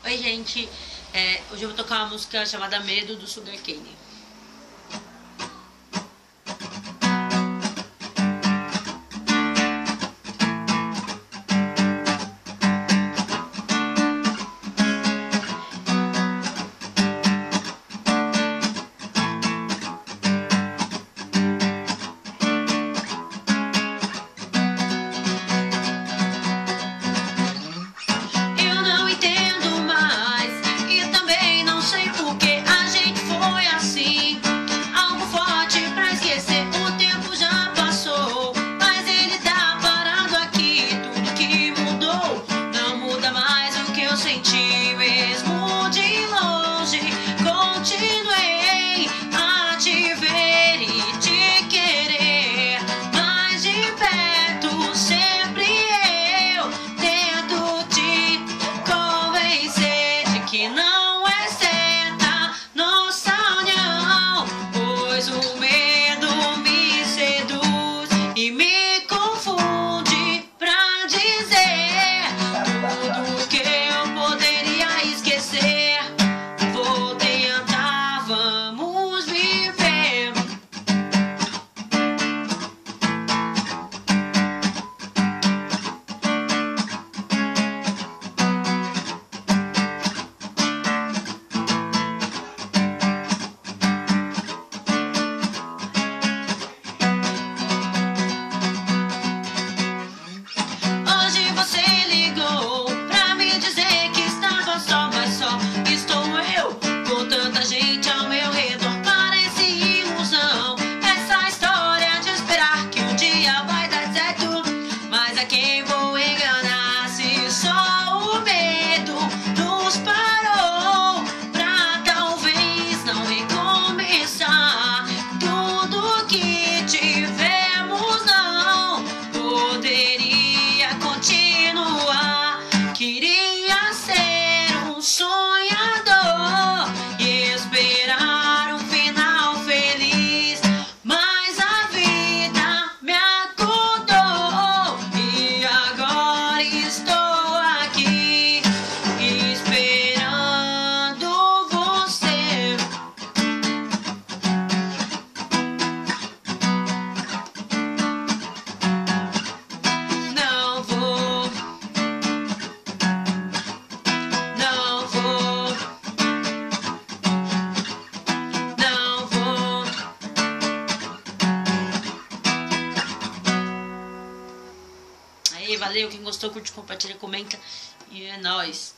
Oi, gente. Hoje eu vou tocar uma música chamada Medo, do Sugarcane. Senti mesmo de longe, continuei a te ver e te querer, mas de perto sempre eu tento te convencer de que não é certa nossa união, pois o medo me seduz e me confunde pra dizer tudo que vou tentar, vamos viver. Hoje você ligou pra me dizer que estava só, mas só estou eu, com tanta gente ao meu redor, parece ilusão. Essa história de esperar que um dia vai dar certo, mas a quem vou enganar se só o medo nos parou pra talvez não recomeçar. Tudo que tivemos não poderia continuar. Queria ser um sonhador e esperar um final feliz, mas a vida me acordou e agora estou aqui esperando você. Não vou, não vou, não vou. Aí, valeu. Quem gostou, curte, compartilha, comenta. E é nóis.